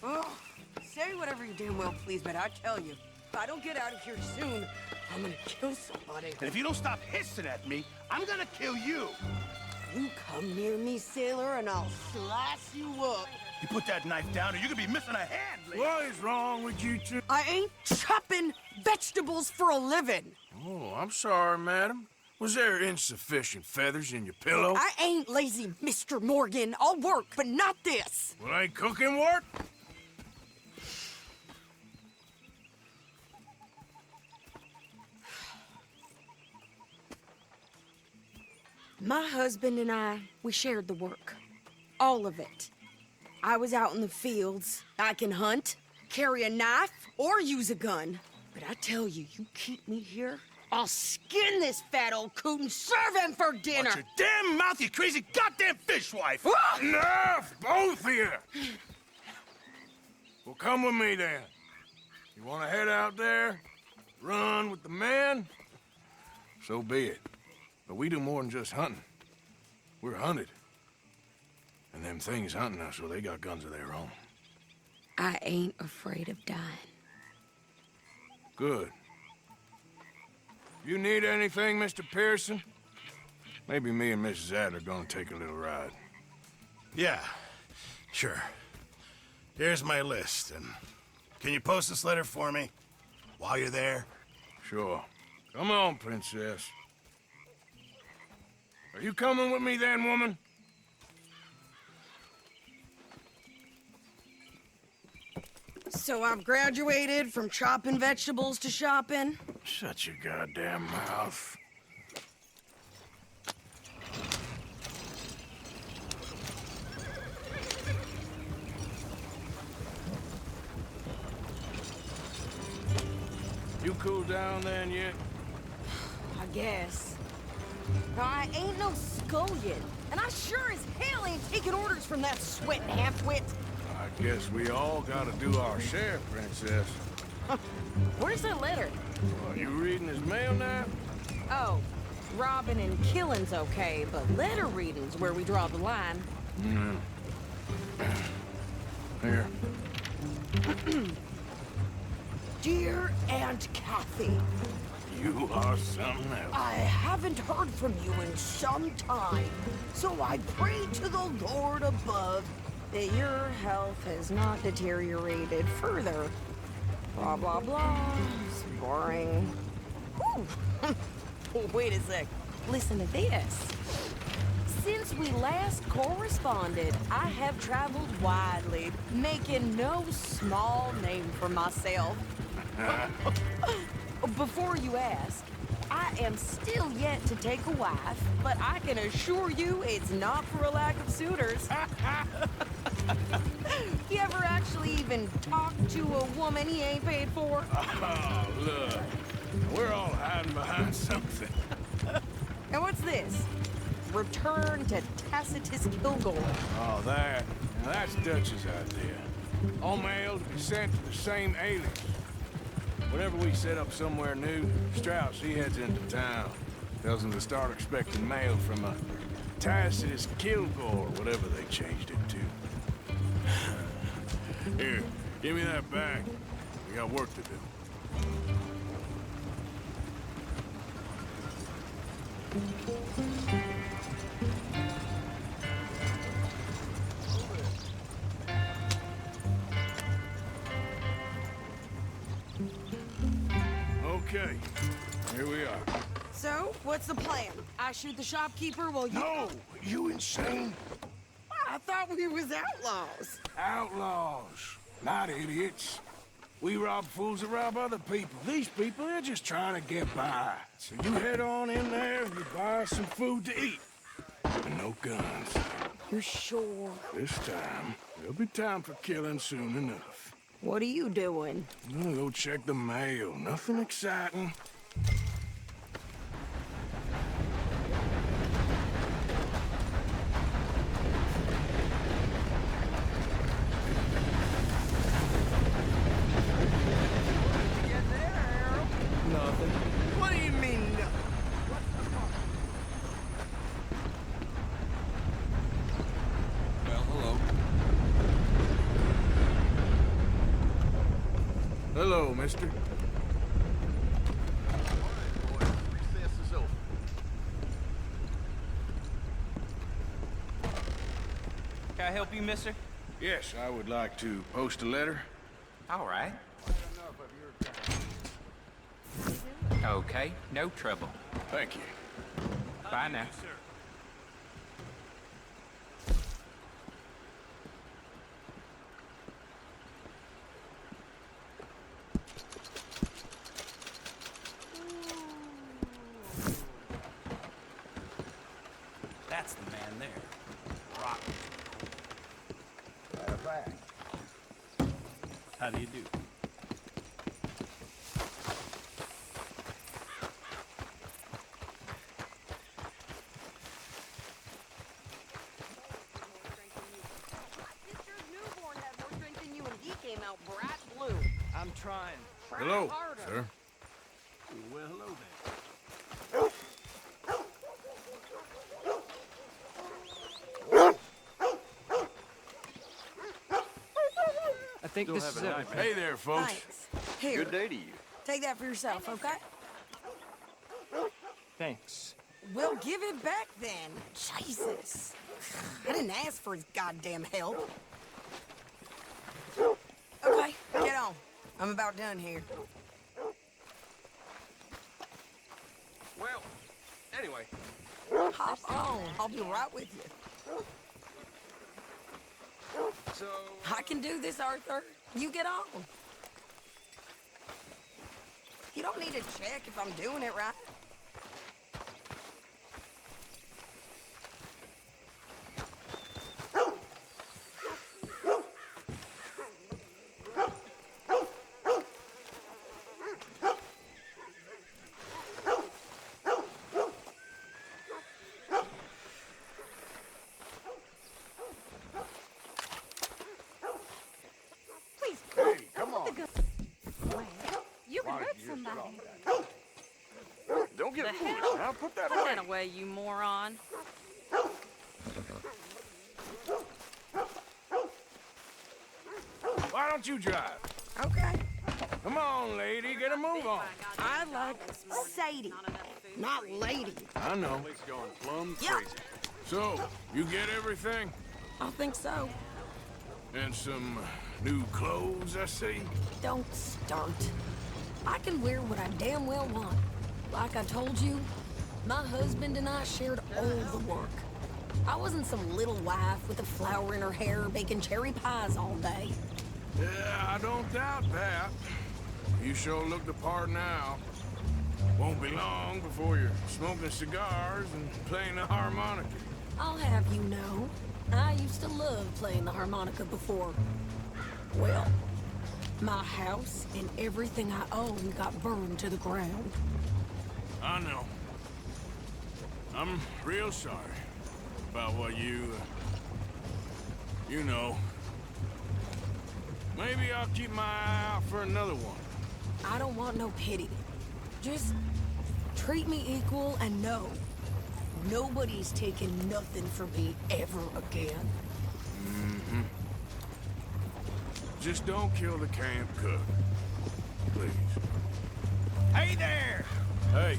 Oh, say whatever you damn well please, but I tell you, if I don't get out of here soon, I'm gonna kill somebody. And if you don't stop hissing at me, I'm gonna kill you. You come near me, sailor, and I'll slice you up. You put that knife down or you're gonna be missing a hand, lady. What is wrong with you two? I ain't chopping vegetables for a living. Oh, I'm sorry, madam. Was there insufficient feathers in your pillow? I ain't lazy, Mr. Morgan. I'll work, but not this. Well, ain't cooking work? My husband and I, we shared the work. All of it. I was out in the fields. I can hunt, carry a knife, or use a gun. But I tell you, you keep me here, I'll skin this fat old coot and serve him for dinner. Watch your damn mouth, you crazy goddamn fishwife. Enough, both of you. Well, come with me then. You want to head out there, run with the men? So be it. But we do more than just hunting. We're hunted. And them things hunting us, well, they got guns of their own. I ain't afraid of dying. Good. You need anything, Mr. Pearson? Maybe me and Mrs. Adler are gonna take a little ride. Yeah, sure. Here's my list, and can you post this letter for me while you're there? Sure. Come on, princess. Are you coming with me then, woman? So I've graduated from chopping vegetables to shopping? Shut your goddamn mouth. You cooled down then yet? I guess. Now, I ain't no scullion, and I sure as hell ain't taking orders from that sweating half-wit. I guess we all gotta do our share, princess. Where's that letter? Are you reading his mail now? Oh, robbing and killing's okay, but letter reading's where we draw the line. Here. Dear Aunt Kathy. You are something else. I haven't heard from you in some time, so I pray to the Lord above that your health has not deteriorated further. Blah, blah, blah. It's boring. Whew. Wait a sec. Listen to this. Since we last corresponded, I have traveled widely, making no small name for myself. Before you ask, I am still yet to take a wife, but I can assure you it's not for a lack of suitors. You ever actually even talk to a woman he ain't paid for? Oh, look. We're all hiding behind something. And what's this? Return to Tacitus Kilgore. Oh, that. Now, that's Dutch's idea. All mail to be sent to the same alias. Whenever we set up somewhere new, Strauss, he heads into town. Tells them to start expecting mail from a Tacitus Kilgore, whatever they changed it to. Here, give me that bag. We got work to do. Okay, here we are. So, what's the plan? I shoot the shopkeeper while you... No! You insane? I thought we was outlaws. Outlaws, not idiots. We rob fools that rob other people. These people, they're just trying to get by. So you head on in there and you buy some food to eat. And no guns. You're sure? This time, there'll be time for killing soon enough. What are you doing? I'm gonna go check the mail. Nothing exciting. Nothing. What do you mean, no? Well, hello. Hello, mister. Recess is over. Can I help you, mister? Yes, I would like to post a letter. All right. Okay, no trouble. Thank you. Bye now. That's the man there. Rock. How do you do? I'm trying. Hello, sir. Well, hello there. I think this is it. Hey there, folks. Thanks. Here. Good day to you. Take that for yourself, okay? Thanks. Well, give it back then. Jesus. I didn't ask for his goddamn help. Okay, get on. I'm about done here. Well, anyway. Hop on. I'll be right with you. So... I can do this, Arthur. You get on. You don't need to check if I'm doing it right. Hey, come on. You can hurt somebody. Don't get The foolish hell? now. Put that Put away. that away, you moron. Why don't you drive? Okay. Come on, lady, get a move on. I like Sadie, not lady. I know. It's going plumb Yeah. crazy. So, you get everything? I think so. And some new clothes, I see? Don't start. I can wear what I damn well want. Like I told you, my husband and I shared all the work. I wasn't some little wife with a flower in her hair baking cherry pies all day. Yeah, I don't doubt that. You sure look the part now. Won't be long before you're smoking cigars and playing the harmonica. I'll have you know, I used to love playing the harmonica before. Well, my house and everything I own got burned to the ground. I know. I'm real sorry about what you know. Maybe I'll keep my eye out for another one. I don't want no pity. Just treat me equal and know nobody's taking nothing from me ever again. Mm-hmm. Just don't kill the camp cook. Please. Hey there! Hey.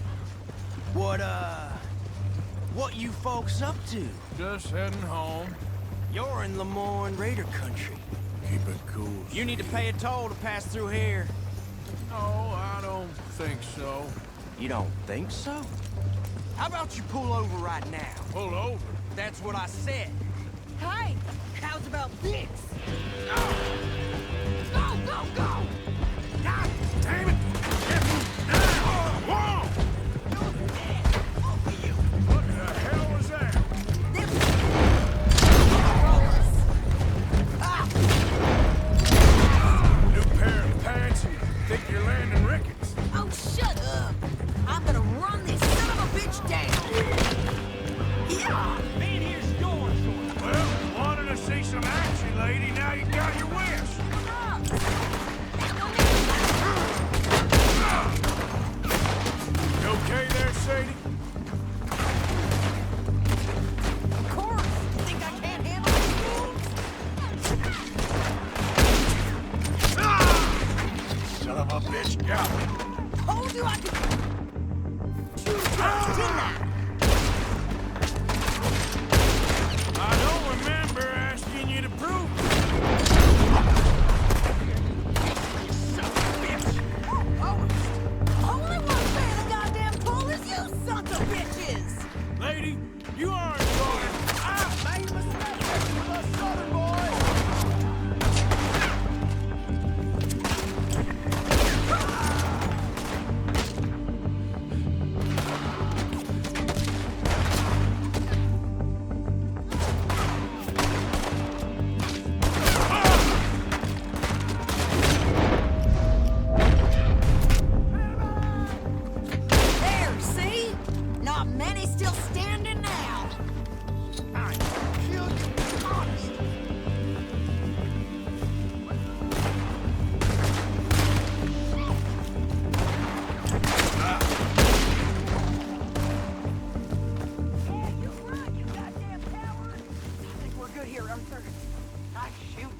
What you folks up to? Just heading home. You're in Lemoyne Raider country. Keep it cool. You need to pay a toll to pass through here. No, I don't think so. You don't think so? How about you pull over right now? Pull over? That's what I said. Hey, how's about this? Go, go, go! God damn it! Whoa! What the hell was that? New pair of pants and think you're landing Ricketts. Oh, shut up! I'm gonna run this son of a bitch down! Yeah! Man, here's yours. Well, wanted to see some action, lady. Now you got your wish. You okay there, Sadie? Of course! You think I can't handle these moves? Son of a bitch, got me. Told you I could shoot first, didn't I? I don't remember asking you to prove it. Son of a bitch! Only one fan of goddamn pool is you sons of bitches! Lady, you aren't going. Make mistake with us southern boys. There, see? Not many still standing now. I killed you. Honest. I think we're good here, Arthur. Nice shooting.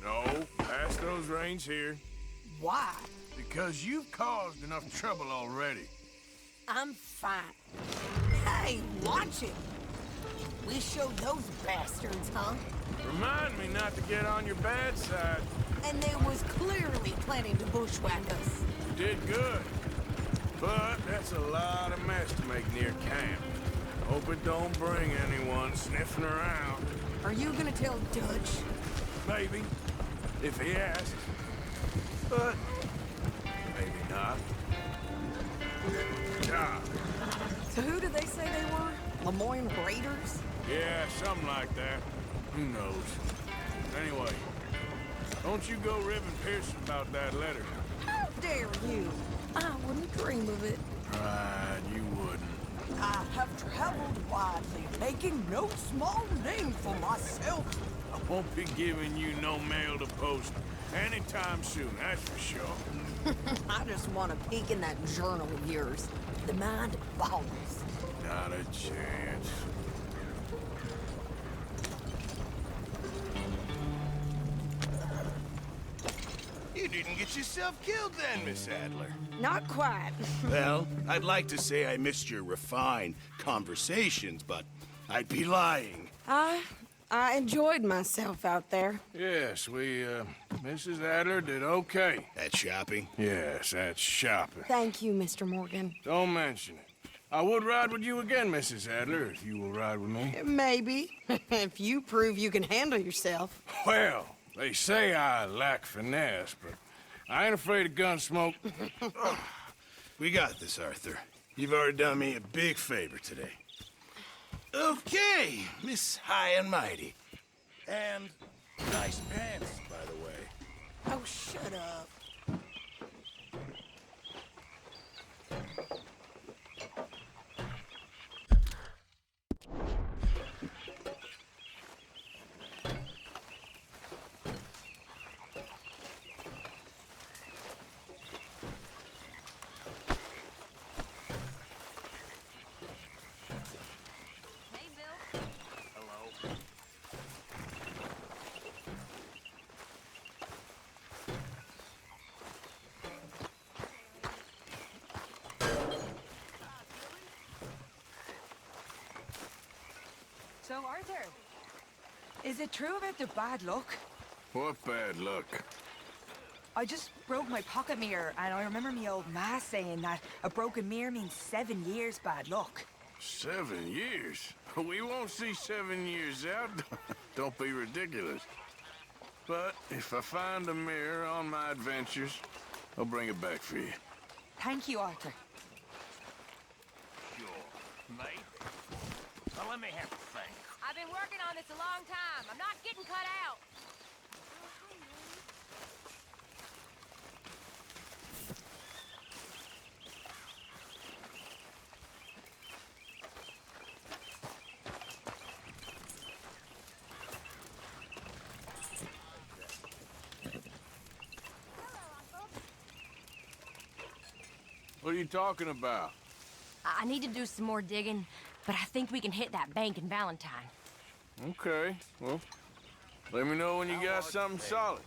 No, pass those reins here. Why? Because you've caused enough trouble already. I'm fine. Hey, watch it. We showed those bastards, huh? Remind me not to get on your bad side. And they was clearly planning to bushwhack us. You did good. But that's a lot of mess to make near camp. Hope it don't bring anyone sniffing around. Are you gonna tell Dutch? Maybe, if he asks. But maybe not. Ah, So who did they say they were? Lemoyne Raiders? yeah, something like that. Who knows? Anyway, don't you go ribbing Pearson about that letter. How dare you? I wouldn't dream of it. Right, you wouldn't. I have traveled widely, making no small name for myself. I won't be giving you no mail to post anytime soon, that's for sure. I just want to peek in that journal of yours. The mind boggles. Not a chance. You didn't get yourself killed then, Miss Adler. Not quite. Well, I'd like to say I missed your refined conversations, but I'd be lying. I enjoyed myself out there. Yes, Mrs. Adler did okay. At shopping? Yes, that's shopping. Thank you, Mr. Morgan. Don't mention it. I would ride with you again, Mrs. Adler, if you will ride with me. Maybe. If you prove you can handle yourself. Well, they say I lack finesse, but I ain't afraid of gun smoke. We got this, Arthur. You've already done me a big favor today. Okay, Miss High and Mighty. And nice pants, by the way. Oh, shut up. So, Arthur, is it true about the bad luck? What bad luck? I just broke my pocket mirror, and I remember me old ma saying that a broken mirror means 7 years bad luck. 7 years? We won't see 7 years out. Don't be ridiculous. But if I find a mirror on my adventures, I'll bring it back for you. Thank you, Arthur. Sure. Mate? Well, let me have a think. I've been working on this a long time. I'm not getting cut out. What are you talking about? I need to do some more digging, but I think we can hit that bank in Valentine. Okay, well, let me know when you got something solid.